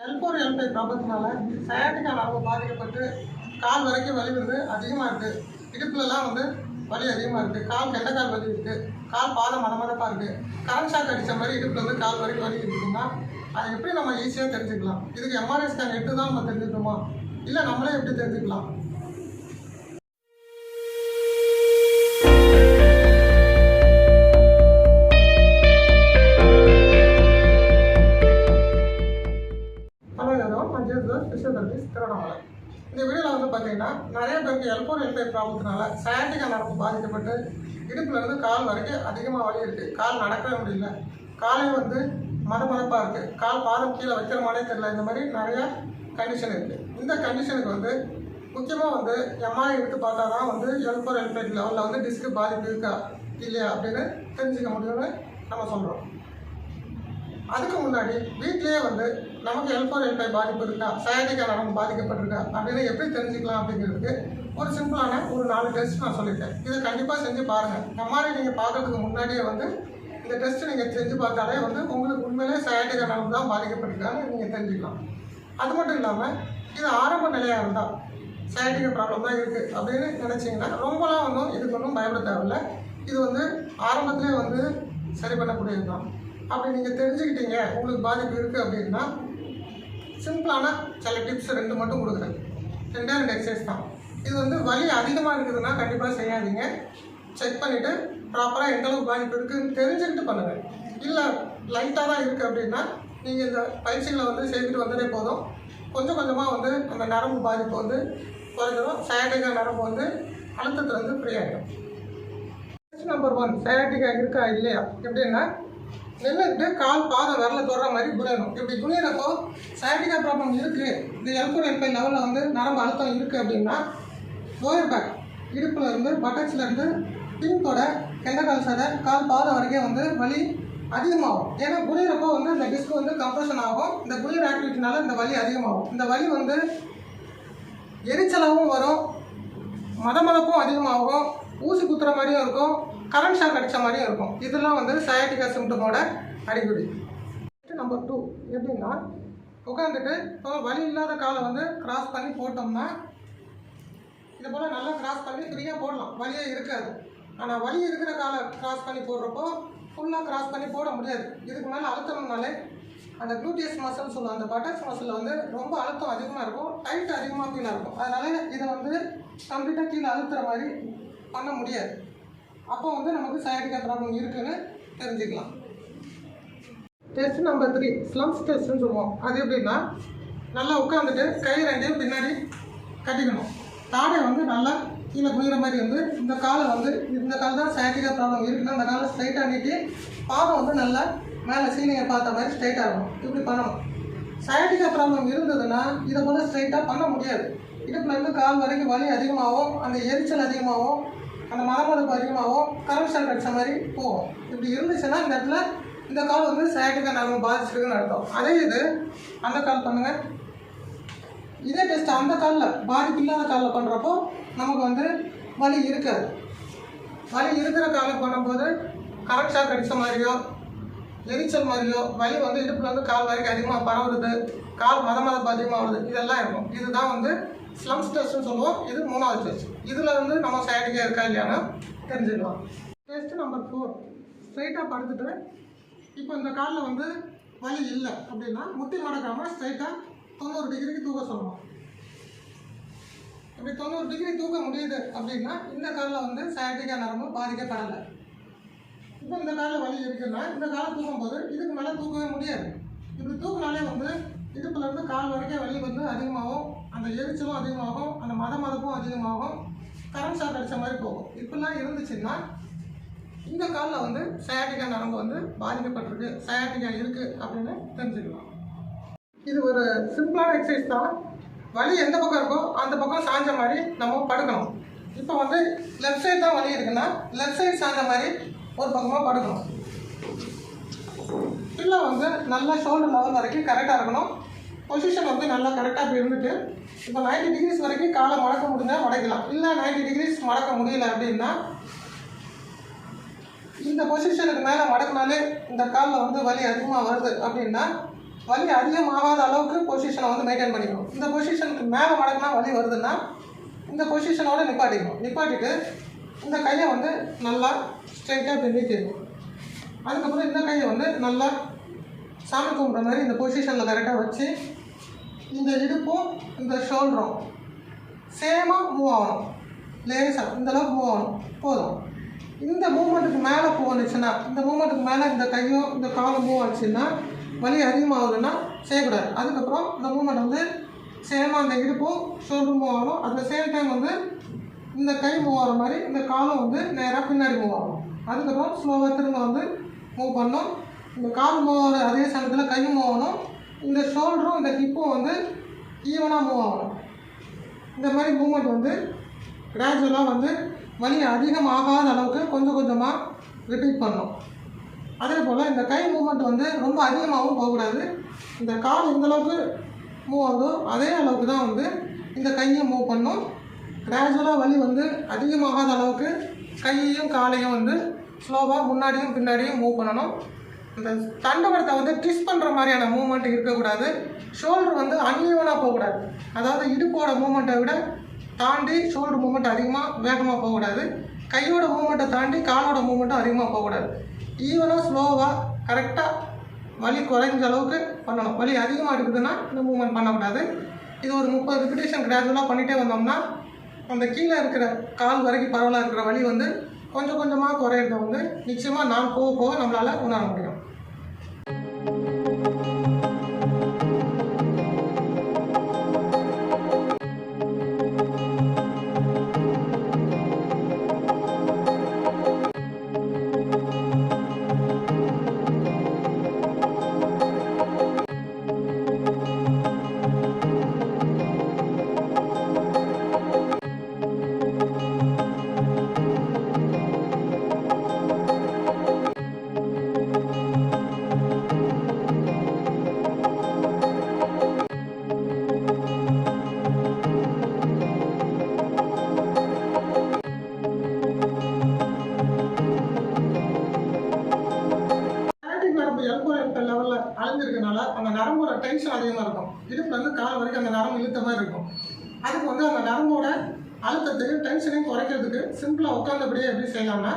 L4 L5 ப்ராப்ளத்தினால sciatica நரம்பு பாதிக்கப்பட்டு கால் வரைக்கும் வலி வந்து அதிகமாக இருக்குது. இடுப்புலலாம் வந்து வலி அதிகமாக இருக்குது. கால் கெண்டைக்கால் வலி இருக்குது. கால் பாதம் மதமதப்பாக இருக்குது. கரண்ட் ஷாக் அடித்த மாதிரி இடுப்பில் வந்து கால் வரைக்கும் வலி இருக்குதுன்னா அதை எப்படி நம்ம ஈஸியாக தெரிஞ்சுக்கலாம்? இதுக்கு எம்ஆர்ஐ ஸ்கேன் எடுத்து தான் நம்ம தெரிஞ்சுக்கணுமா, இல்லை நம்மளே எப்படி தெரிஞ்சுக்கலாம்? இந்த வீடியோவில் வந்து பார்த்தீங்கன்னா நிறைய பேருக்கு L4 L5 ப்ராப்ளத்தினால சயாட்டிக்கா நரம்பு பாதிக்கப்பட்டு இடுப்புல இருந்து கால் வரைக்கும் அதிகமாக வலி இருக்குது. கால் நடக்கவே முடியல, காலே வந்து மதமதப்பாக இருக்குது, கால் பாதம் கீழே வைக்கிற மாதிரியே தெரியல. இந்த மாதிரி நிறையா கண்டிஷன் இருக்குது. இந்த கண்டிஷனுக்கு வந்து முக்கியமாக வந்து எம்ஆர்ஐ எடுத்து பார்த்தா தான் வந்து L4 L5 லெவலில் வந்து டிஸ்க்கு பாதிப்பு இருக்கா இல்லையா அப்படின்னு தெரிஞ்சுக்க முடியும்னு நம்ம சொல்கிறோம். அதுக்கு முன்னாடி வீட்லேயே வந்து நமக்கு L4 L5 பாதிப்பு இருக்கா, சயாட்டிக்கா நரம்பு பாதிக்கப்பட்டிருக்கா அப்படின்னு எப்படி தெரிஞ்சுக்கலாம் அப்படிங்கிறதுக்கு ஒரு சிம்பிளான ஒரு 4 டெஸ்ட் நான் சொல்லியிருக்கேன். இதை கண்டிப்பாக செஞ்சு பாருங்கள். இந்த மாதிரி நீங்கள் பார்க்கறதுக்கு முன்னாடியே வந்து இந்த டெஸ்ட்டு நீங்கள் செஞ்சு பார்த்தாலே வந்து உங்களுக்கு உண்மையிலே சயாட்டிக்கா நரம்பு தான் பாதிக்கப்பட்டிருக்கான்னு நீங்கள் தெரிஞ்சுக்கலாம். அது மட்டும் இல்லாமல் இது ஆரம்ப நிலையாக இருந்தால் சயாட்டிக்கா ப்ராப்ளம் தான் இருக்குது அப்படின்னு நினச்சிங்கன்னா ரொம்பலாம் ஒன்றும் இதுக்கு ஒன்றும் பயப்பட தேவையில்லை. இது வந்து ஆரம்பத்திலே வந்து சரி பண்ணக்கூடியது தான். அப்படி நீங்கள் தெரிஞ்சுக்கிட்டீங்க உங்களுக்கு பாதிப்பு இருக்குது அப்படின்னா சிம்பிளான சில டிப்ஸ் 2 மட்டும் கொடுக்குறேன். 2 எக்ஸசைஸ் தான். இது வந்து வலி அதிகமாக இருக்குதுன்னா கண்டிப்பாக செய்யாதீங்க. செக் பண்ணிவிட்டு ப்ராப்பராக எந்தளவுக்கு பாதிப்பு இருக்குதுன்னு தெரிஞ்சுக்கிட்டு பண்ணுங்கள். இல்லை லைட்டாக தான் இருக்குது அப்படின்னா நீங்கள் இந்த பயிற்சிகளை வந்து செய்துட்டு வந்ததே போதும். கொஞ்சம் கொஞ்சமாக வந்து அந்த நரம்பு பாதிப்பு வந்து குறைஞ்சிடும். சயாட்டிக்கா நரம்பு வந்து அழுத்தத்தில் வந்து ஃப்ரீ ஆகிடும். நம்பர் 1 சயாட்டிக்கா இருக்கா இல்லையா எப்படின்னா நின்றுட்டு கால் பாதம் விரல தொடுற மாதிரி குனியணும். இப்படி குனியறப்போ சயாட்டிக்கா ப்ராப்ளம் இருக்குது, இது L4 L5 லெவலில் வந்து நரம்பு அழுத்தம் இருக்குது அப்படின்னா லோயர் பேக் இடுப்பில் இருந்து பட்டக்ஸில் இருந்து பின்தொட கெண்டைக்கால் சதை கால் பாதம் வரைக்கும் வந்து வலி அதிகமாகும். ஏன்னா குனியறப்போ வந்து இந்த டிஸ்க் வந்து கம்ப்ரெஷன் ஆகும். இந்த குனியர் ஆக்டிவிட்டினால இந்த வலி அதிகமாகும். இந்த வலி வந்து எரிச்சலாகவும் வரும், மதமதப்பும் அதிகமாகும், ஊசி குத்துற மாதிரியும் இருக்கும், கரண்ட் ஷாக் அடித்த மாதிரியும் இருக்கும். இதெல்லாம் வந்து சயாட்டிக்கா சிம்டமோட அறிகுறி. நம்பர் 2 எப்படின்னா உட்காந்துட்டு இப்போ வலி இல்லாத காலை வந்து கிராஸ் பண்ணி போட்டோம்னா இது போல் நல்லா கிராஸ் பண்ணி ஃப்ரீயாக போடலாம், வலியே இருக்காது. ஆனால் வலி இருக்கிற காலை கிராஸ் பண்ணி போடுறப்போ ஃபுல்லாக கிராஸ் பண்ணி போட முடியாது. இதுக்கு மேலே அழுத்தம்னாலே அந்த குளூட்டியஸ் மசில் சொல்லுவோம், அந்த பட்டக்ஸ் மசில் வந்து ரொம்ப அழுத்தம் அதிகமாக இருக்கும், டைட் அதிகமாக ஃபீலாக இருக்கும். அதனால் இதை வந்து கம்ப்ளீட்டாக கீழே அழுத்துற மாதிரி பண்ண முடியாது. அப்போ வந்து நமக்கு சயாட்டிக்கா ப்ராப்ளம் இருக்குன்னு தெரிஞ்சுக்கலாம். டெஸ்ட் நம்பர் 3 ஸ்லம்ப்ஸ் டெஸ்ட்னு சொல்லுவோம். அது எப்படின்னா நல்லா உட்காந்துட்டு கை 2 பின்னாடி கட்டிக்கணும். தாடை வந்து நல்லா கீழே குளிக்கிற மாதிரி வந்து இந்த காலை வந்து இந்த கால் தான் சயாட்டிக்கா ப்ராப்ளம் இருக்குன்னா அந்த காலை ஸ்ட்ரைட்டாக நீட்டி பாதம் வந்து நல்லா மேலே சீனிங்கை பார்த்த மாதிரி ஸ்ட்ரைட்டாக இருக்கணும். இப்படி பண்ணணும். சயாட்டிக்கா ப்ராப்ளம் இருந்ததுன்னா இதை போல் ஸ்ட்ரைட்டாக பண்ண முடியாது. இடுப்புலேருந்து கால் வரைக்கும் வலி அதிகமாகவும், அந்த எரிச்சல் அதிகமாகவும், அந்த மதமதப்பு அதிகமாகவும், கரண்ட் ஷாக் அடித்த மாதிரி போகும். இப்படி இருந்துச்சுன்னா இந்த இடத்துல இந்த கால் வந்து சயாட்டிக்கா நரம்பு பாதிச்சிருக்குன்னு அர்த்தம். அதே இது அந்த கால் பண்ணுங்கள். இதே டெஸ்ட் அந்த காலில் பாதிப்பு இல்லாத காலில் பண்ணுறப்போ நமக்கு வந்து வலி இருக்காது. வலி இருக்கிற காலில் பண்ணும்போது கரண்ட் ஷாக் அடித்த மாதிரியோ எரிச்சல் மாதிரியோ வலி வந்து இடுப்பில் வந்து கால் வரைக்கும் அதிகமாக பரவுறது, கால் மதமதப்பு அதிகமாக வருது, இதெல்லாம் இருக்கும். இதுதான் வந்து ஸ்லம்ப்ஸ் டெஸ்ட்னு சொல்லுவோம். இது 3வது டெஸ்ட். இதில் வந்து நம்ம சயாட்டிக்கா இருக்கா இல்லையான்னு தெரிஞ்சுக்கலாம். டெஸ்ட் நம்பர் 4 ஸ்ட்ரைட்டாக படுத்துட்டு இப்போ இந்த காலில் வந்து வலி இல்லை அப்படின்னா முட்டி மடக்காமல் ஸ்ட்ரைட்டாக 90 டிகிரிக்கு தூக்க சொல்லணும். இப்படி 90 டிகிரி தூக்க முடியுது அப்படின்னா இந்த காலில் வந்து சயாட்டிக்கா நரம்பு பாதிக்கப்படலை. இப்போ இந்த காலில் வலி இருக்குன்னா இந்த காலை தூக்கும்போது இதுக்கு மேலே தூக்கவே முடியாது. இப்படி தூக்கினாலே வந்து இடுப்புலேருந்து கால் வரைக்கும் வலி வந்து அதிகமாகும், அந்த எரிச்சலும் அதிகமாகும், அந்த மதமதப்பும் அதிகமாகும், கரண்ட் ஷாக் அடித்த மாதிரி போகும். இப்படிலாம் இருந்துச்சுன்னா இந்த காலில் வந்து சயாட்டிக்கா நரம்பு வந்து பாதிக்கப்பட்டிருக்கு, சயாட்டிக்கா இருக்குது அப்படின்னு தெரிஞ்சுக்கலாம். இது ஒரு சிம்பிளான எக்ஸசைஸ் தான். வலி எந்த பக்கம் இருக்கோ அந்த பக்கம் சாஞ்ச மாதிரி நம்ம படுக்கணும். இப்போ வந்து லெஃப்ட் சைடு தான் வலி இருக்குன்னா லெஃப்ட் சைடு சாஞ்ச மாதிரி ஒரு பக்கமாக படுக்கணும். இல்லை வந்து நல்லா ஷோல்டர் லெவல் வரைக்கும் கரெக்டாக இருக்கணும். பொசிஷன் வந்து நல்லா கரெக்டாக இப்படி இருந்துட்டு இப்போ 90 டிகிரிஸ் வரைக்கும் காலை மடக்க முடிஞ்சால் மடக்கலாம். இல்லை 90 டிகிரிஸ் மடக்க முடியல அப்படின்னா இந்த பொசிஷனுக்கு மேலே மடக்கினாலே இந்த காலில் வந்து வலி அதிகமாக வருது அப்படின்னா வலி அதிகமாகாத அளவுக்கு பொசிஷனை வந்து மெயின்டைன் பண்ணிக்கணும். இந்த பொசிஷனுக்கு மேலே மடக்குனா வலி வருதுன்னா இந்த பொசிஷனோட நிப்பாட்டிட்டு இந்த கையை வந்து நல்லா ஸ்ட்ரைட்டாக இப்படி நீட்டிடணும். அதுக்கப்புறம் இந்த கையை வந்து நல்லா சாமி கும்பிட்ற மாதிரி இந்த பொசிஷனில் கரெக்டாக வச்சு இந்த இடுப்பும் இந்த ஷோல்டரும் சேமாக மூவ் ஆகணும். லேசாக இந்தளவுக்கு மூவ் ஆகணும் போதும். இந்த மூமெண்ட்டுக்கு மேலே போனுச்சுன்னா, இந்த மூமெண்ட்டுக்கு மேலே இந்த கையும் இந்த காலும் மூவ் ஆச்சுன்னா வலி அதிகமாகுதுன்னா செய்யக்கூடாது. அதுக்கப்புறம் இந்த மூமெண்ட் வந்து சேமாக அந்த இடுப்பும் ஷோல்டரும் மூவ் ஆகணும். அட் த சேம் டைம் வந்து இந்த கை மூவ் ஆகிற மாதிரி இந்த காலம் வந்து நேராக பின்னாடி மூவ் ஆகணும். அதுக்கப்புறம் ஸ்லோவாக திரும்ப வந்து மூவ் பண்ணணும். இந்த கால் மூவ் ஆகிற அதே சமயத்தில் கையும் மூவ் ஆகணும். இந்த ஷோல்டரும் இந்த ஹிப்பும் வந்து ஈவனாக மூவ் ஆகணும். இந்த மாதிரி மூமெண்ட் வந்து கிராஜுவலாக வந்து வலி அதிகமாகாத அளவுக்கு கொஞ்சம் கொஞ்சமாக ரிப்பீட் பண்ணணும். அதே போல் இந்த கை மூமெண்ட் வந்து ரொம்ப அதிகமாகவும் போகக்கூடாது. இந்த கால் எந்தளவுக்கு மூவ் ஆகுதோ அதே அளவுக்கு தான் வந்து இந்த கையை மூவ் பண்ணணும். கிராஜுவலாக வலி வந்து அதிகமாகாத அளவுக்கு கையையும் காலையும் வந்து ஸ்லோவாக முன்னாடியும் பின்னாடியும் மூவ் பண்ணணும். இந்த தண்டவரத்தை வந்து ட்விஸ்ட் பண்ணுற மாதிரியான மூவ்மெண்ட் இருக்கக்கூடாது. ஷோல்டர் வந்து அன்ஈவனாக போகக்கூடாது. அதாவது இடுப்போட மூமெண்ட்டை விட தாண்டி ஷோல்டர் மூமெண்ட் அதிகமாக வேகமாக போகக்கூடாது. கையோட மூமெண்ட்டை தாண்டி காலோட மூமெண்ட்டும் அதிகமாக போகக்கூடாது. ஈவனாக ஸ்லோவாக கரெக்டாக வலி குறைஞ்ச அளவுக்கு பண்ணணும். வலி அதிகமாக இருக்குதுன்னா இந்த மூவ்மெண்ட் பண்ணக்கூடாது. இது ஒரு 30 ரிப்பிட்டேஷன் கிராஜுவலாக பண்ணிகிட்டே வந்தோம்னா அந்த கீழே இருக்கிற கால் வரைக்கும் பரவலாக இருக்கிற வலி வந்து கொஞ்சம் கொஞ்சமாக குறையிறத வந்து நிச்சயமாக நாள் போக போக நம்மளால் உணர முடியும். அழிஞ்சிருக்கனால அந்த நரம்போட டென்ஷன் அதிகமாக இருக்கும். இடுப்பு வந்து கால் வரைக்கும் அந்த நரம்பு இழுத்த மாதிரி இருக்கும். அதுக்கு வந்து அந்த நரம்போட அழுத்தத்தையும் டென்ஷனையும் குறைக்கிறதுக்கு சிம்பிளாக உட்காந்தபடியே எப்படி செய்யலாம்னா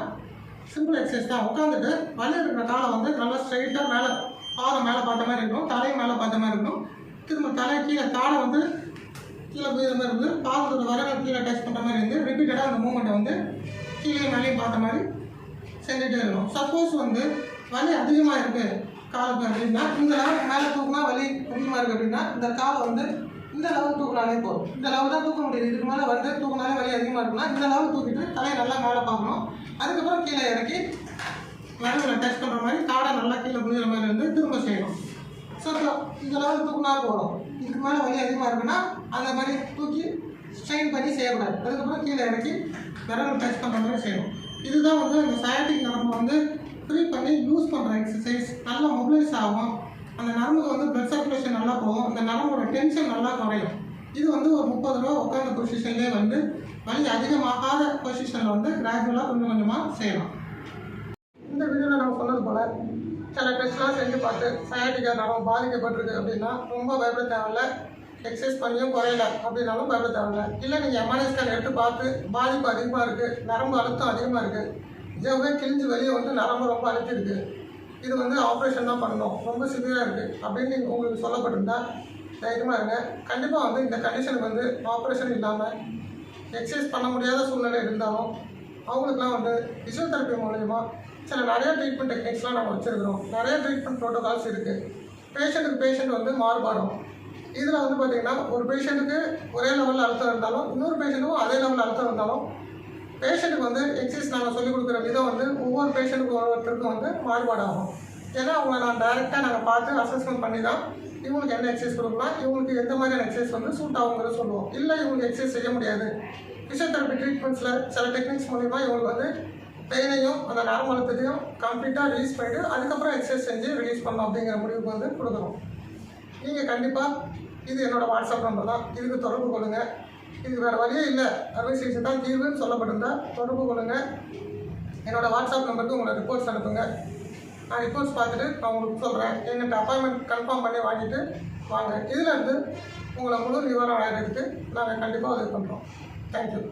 சிம்பிள் எக்ஸசைஸ் தான். உட்காந்துட்டு வலி இருக்கிற காலை வந்து நல்லா ஸ்ட்ரைட்டாக மேலே பாதம் மேலே பார்த்த மாதிரி இருக்கும், தலையும் மேலே பார்த்த மாதிரி இருக்கும். திரும்ப தலை கீழே தாடை வந்து கீழே போயிற மாதிரி இருந்து பாதத்தோட வரங்கள் கீழே டச் பண்ணுற மாதிரி இருந்து ரிப்பீட்டடாக அந்த மூமெண்ட்டை வந்து கீழே மேலேயும் பார்த்த மாதிரி செஞ்சுட்டே இருக்கணும். சப்போஸ் வந்து வலி அதிகமாக இருக்குது காலுக்கு அப்படின்னா இந்த லெவலுக்கு மேலே தூக்குனா வலி அதிகமாக இருக்குது அப்படின்னா இந்த காலை வந்து இந்த லெவல் தூக்கினாலே போதும். இந்த லெவல் தான் தூக்க முடியாது. இதுக்கு மேலே வந்து தூக்கினாலே வலி அதிகமாக இருக்குன்னா இந்த லெவல் தூக்கிட்டு தலையை நல்லா மேலே பார்க்கணும். அதுக்கப்புறம் கீழே இறக்கி விரலில் டச் பண்ணுற மாதிரி காடை நல்லா கீழே புரியுற மாதிரி இருந்து திரும்ப செய்யணும். ஸோ இந்த லெவல் தூக்குனா போதும். இதுக்கு மேலே வலி அதிகமாக இருக்குன்னா அந்த மாதிரி தூக்கி ஸ்ட்ரெயின் பண்ணி செய்யக்கூடாது. அதுக்கப்புறம் கீழே இறக்கி விரலில் டச் பண்ணுற மாதிரி செய்யணும். இதுதான் வந்து அந்த சயாட்டிக் நரம்பு வந்து ஃப்ரீ பண்ணி யூஸ் பண்ணுற எக்ஸசைஸ். நல்லா மொபிலைஸ் ஆகும். அந்த நரம்புக்கு வந்து பிளட் சர்க்குலேஷன் நல்லா போகும். அந்த நரம்போட டென்ஷன் நல்லா குறையும். இது வந்து ஒரு 30 ரூபா உட்காந்த பொசிஷன்லேயே வந்து வலி அதிகமாகாத பொசிஷனில் வந்து கிராஜுவலாக கொஞ்சம் கொஞ்சமாக செய்யலாம். இந்த வீடியோவில் நம்ம சொன்னது போல் சில டெஸ்ட்லாம் செஞ்சு பார்த்து சயாட்டிக்கா நரம்பு பாதிக்கப்பட்டிருக்கு அப்படின்னா ரொம்ப பயப்பட தேவையில்லை. எக்ஸசைஸ் பண்ணியும் குறையல அப்படின்னாலும் பயப்பட தேவையில்லை. இல்லை நீங்கள் எம்ஆர்ஐ ஸ்கேன் எடுத்து பார்த்து பாதிப்பு அதிகமாக இருக்குது, நரம்பு அழுத்தம் அதிகமாக இருக்குது, ஜவ்வே கிழிஞ்சு வெளியே வந்து நரம்பு ரொம்ப அழுத்திருக்கு, இது வந்து ஆப்ரேஷன் தான் பண்ணணும், ரொம்ப சிவியராக இருக்குது அப்படின்னு நீங்கள் உங்களுக்கு சொல்லப்பட்டிருந்தால் தைரியமாக இருங்க. கண்டிப்பாக வந்து இந்த கண்டிஷனுக்கு வந்து ஆப்ரேஷன் இல்லாமல் எக்ஸசைஸ் பண்ண முடியாத சூழ்நிலை இருந்தாலும் அவங்களுக்குலாம் வந்து ஃபிசியோதெரப்பி மூலயமா நிறைய ட்ரீட்மெண்ட் டெக்னிக்ஸ்லாம் நம்ம வச்சுருக்கிறோம். நிறைய ட்ரீட்மெண்ட் ப்ரோட்டோகால்ஸ் இருக்குது. பேஷண்ட்டுக்கு பேஷண்ட் வந்து மாறுபாடும். இதில் வந்து பார்த்திங்கன்னா ஒரு பேஷண்ட்டுக்கு ஒரே லெவலில் அழுத்தம் இருந்தாலும் இன்னொரு பேஷண்ட்டுக்கும் அதே லெவலில் அழுத்தம் இருந்தாலும் பேஷண்ட்டுக்கு வந்து எக்ஸசைஸ் நாங்கள் சொல்லிக் கொடுக்குற விதம் வந்து ஒவ்வொரு பேஷண்ட்டுக்கு ஒவ்வொருத்தருக்கும் வந்து மாறுபாடாகும். ஏன்னா அவங்கள நான் டைரெக்டாக நாங்கள் பார்த்து அசஸ்மெண்ட் பண்ணி தான் இவங்களுக்கு என்ன எக்ஸசைஸ் கொடுக்கலாம், இவங்களுக்கு எந்த மாதிரியான எக்ஸசைஸ் வந்து சூட் ஆகுங்கிறத சொல்லுவோம். இல்லை இவங்களுக்கு எக்ஸசைஸ் செய்ய முடியாது, ஃபிசியோதெரப்பி ட்ரீட்மெண்ட்ஸில் சில டெக்னிக்ஸ் மூலிமா இவங்களுக்கு வந்து பெயினையும் அந்த நரம்பு அழுத்தத்தையும் கம்ப்ளீட்டாக ரிலீஸ் பண்ணிவிட்டு அதுக்கப்புறம் எக்ஸசைஸ் செஞ்சு ரிலீஸ் பண்ணணும் அப்படிங்கிற முடிவுக்கு வந்து கொடுக்குறோம். நீங்கள் கண்டிப்பாக இது என்னோடய வாட்ஸ்அப் நம்பர் தான், இதுக்கு தொடர்பு கொள்ளுங்கள். இதுக்கு வேறு வழியே இல்லை, அறுவை சிகிச்சை தான் தீர்வுன்னு சொல்லப்பட்டிருந்தால் தொடர்பு கொள்ளுங்கள். என்னோடய வாட்ஸ்அப் நம்பருக்கு உங்களோட ரிப்போர்ட்ஸ் அனுப்புங்க. நான் ரிப்போர்ட்ஸ் பார்த்துட்டு நான் உங்களுக்கு சொல்கிறேன். எங்கிட்ட அப்பாயின்மெண்ட் கன்ஃபார்ம் பண்ணி வாங்கிட்டு வாங்க. இதிலேருந்து உங்களை முழு விவரம் அடைகிறதுக்கு நாங்கள் கண்டிப்பாக உதவி பண்ணுறோம். தேங்க்யூ.